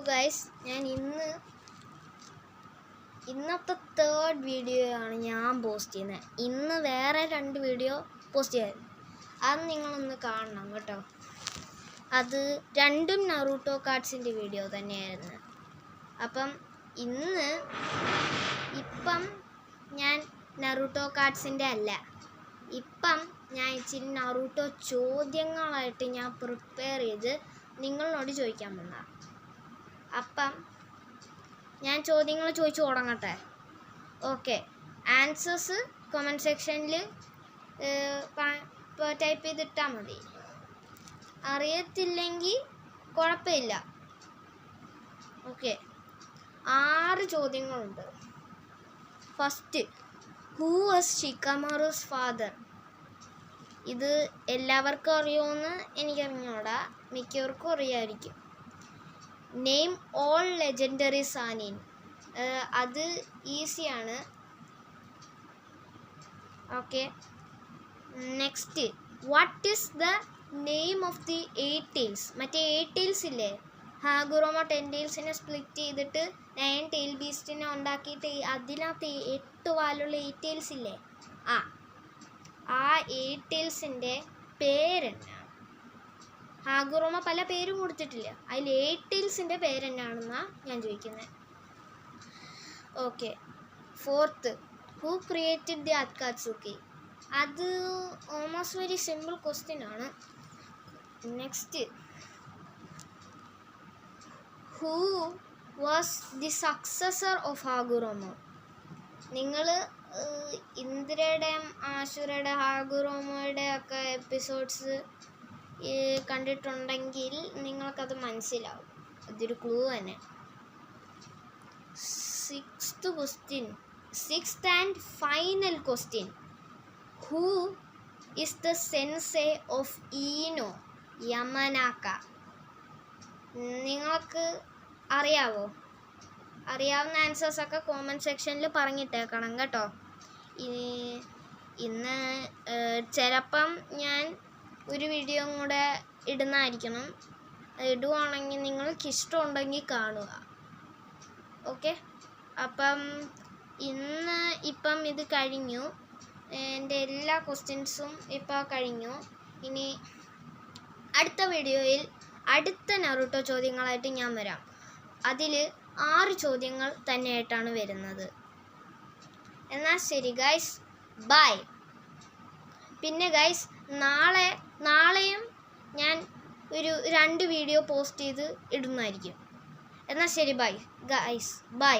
Guys, ഞാൻ ഇന്നത്തെ third video ആണ് ഞാൻ പോസ്റ്റ് ചെയ്യുന്നത്. ഇന്ന് വേറെ 2 വീഡിയോ പോസ്റ്റ് ചെയ്യായിരുന്നു. അത് നിങ്ങളൊന്ന് കാണണം കേട്ടോ. അത് രണ്ടും നറൂട്ടോ കാർഡ്സിൻ്റെ വീഡിയോ തന്നെയായിരുന്നു. അപ്പം ഇപ്പം ഞാൻ നറൂട്ടോ കാർഡ്സിൻ്റെ അല്ല, ഇപ്പം ഞാൻ ഇച്ചിരി നറൂട്ടോ ചോദ്യങ്ങളായിട്ട് ഞാൻ പ്രിപ്പയർ ചെയ്ത് നിങ്ങളോട് ചോദിക്കാൻ വന്ന. അപ്പം ഞാൻ ചോദ്യങ്ങൾ ചോദിച്ചു തുടങ്ങട്ടെ. ഓക്കെ, ആൻസേഴ്സ് കമൻറ്റ് സെക്ഷനിൽ ടൈപ്പ് ചെയ്തിട്ടാൽ മതി. അറിയത്തില്ലെങ്കിൽ കുഴപ്പമില്ല. ഓക്കെ, 6 ചോദ്യങ്ങളുണ്ട്. First, who was Shikamaru's father? ഇത് എല്ലാവർക്കും അറിയുമെന്ന് എനിക്കറിഞ്ഞൂടാ, മിക്കവർക്കും അറിയാമായിരിക്കും. Name all legendary Sannin. അത് ഈസിയാണ്. Okay, next, what is the name of the 8 tails? മറ്റേ 8 tails ഇല്ലേ, ഹാഗുറോമ 10 tailsനെ സ്പ്ലിറ്റ് ചെയ്തിട്ട് 9 tail ബീസ്റ്റിനെ ഉണ്ടാക്കിയിട്ട് അതിനകത്ത് 8 വാലുള്ള 8 tails ഇല്ലേ, ആ 8 tailsൻ്റെ പേരെന്നാണ്? ഹാഗുറോമ പല പേരും കൊടുത്തിട്ടില്ല, അതിൽ 8 tailsൻ്റെ പേരെന്നാണെന്നാണ് ഞാൻ ചോദിക്കുന്നത്. Okay, fourth, who created the Akatsuki? അത് ഓൾമോസ്റ്റ് വെരി സിമ്പിൾ ക്വസ്റ്റ്യൻ ആണ്. Next, who was the successor of Hagoromo? നിങ്ങൾ ഇന്ദ്രയുടെയും ആശുരയുടെ ഹാഗുറോമയുടെ ഒക്കെ എപ്പിസോഡ്സ് കണ്ടിട്ടുണ്ടെങ്കിൽ നിങ്ങൾക്കത് മനസ്സിലാവും. അതൊരു ക്ലൂ തന്നെ. Sixth and final question, who is the sensei of Ino Yamanaka? നിങ്ങൾക്ക് അറിയാവോ? അറിയാവുന്ന ആൻസേഴ്സൊക്കെ കോമൻറ്റ് സെക്ഷനിൽ പറഞ്ഞിട്ടേക്കണം കേട്ടോ. ഇന്ന് ചിലപ്പം ഞാൻ ഒരു വീഡിയോ കൂടെ ഇടുന്നതായിരിക്കണം. ഇടുവാണെങ്കിൽ നിങ്ങൾക്ക് ഇഷ്ടമുണ്ടെങ്കിൽ കാണുക. ഓക്കെ, അപ്പം ഇപ്പം ഇത് കഴിഞ്ഞു. എൻ്റെ എല്ലാ ക്വസ്റ്റ്യൻസും ഇപ്പോൾ കഴിഞ്ഞു. ഇനി അടുത്ത വീഡിയോയിൽ അടുത്ത നറൂട്ടോ ചോദ്യങ്ങളായിട്ട് ഞാൻ വരാം. അതിൽ 6 ചോദ്യങ്ങൾ തന്നെയായിട്ടാണ് വരുന്നത്. എന്നാൽ ശരി ഗൈസ്, ബൈ. പിന്നെ ഗൈസ്, നാളെയും ഞാൻ ഒരു 2 വീഡിയോ പോസ്റ്റ് ചെയ്ത് ഇടുന്നതായിരിക്കും. എന്നാൽ ശരി, ബൈ ഗൈസ്, ബൈ.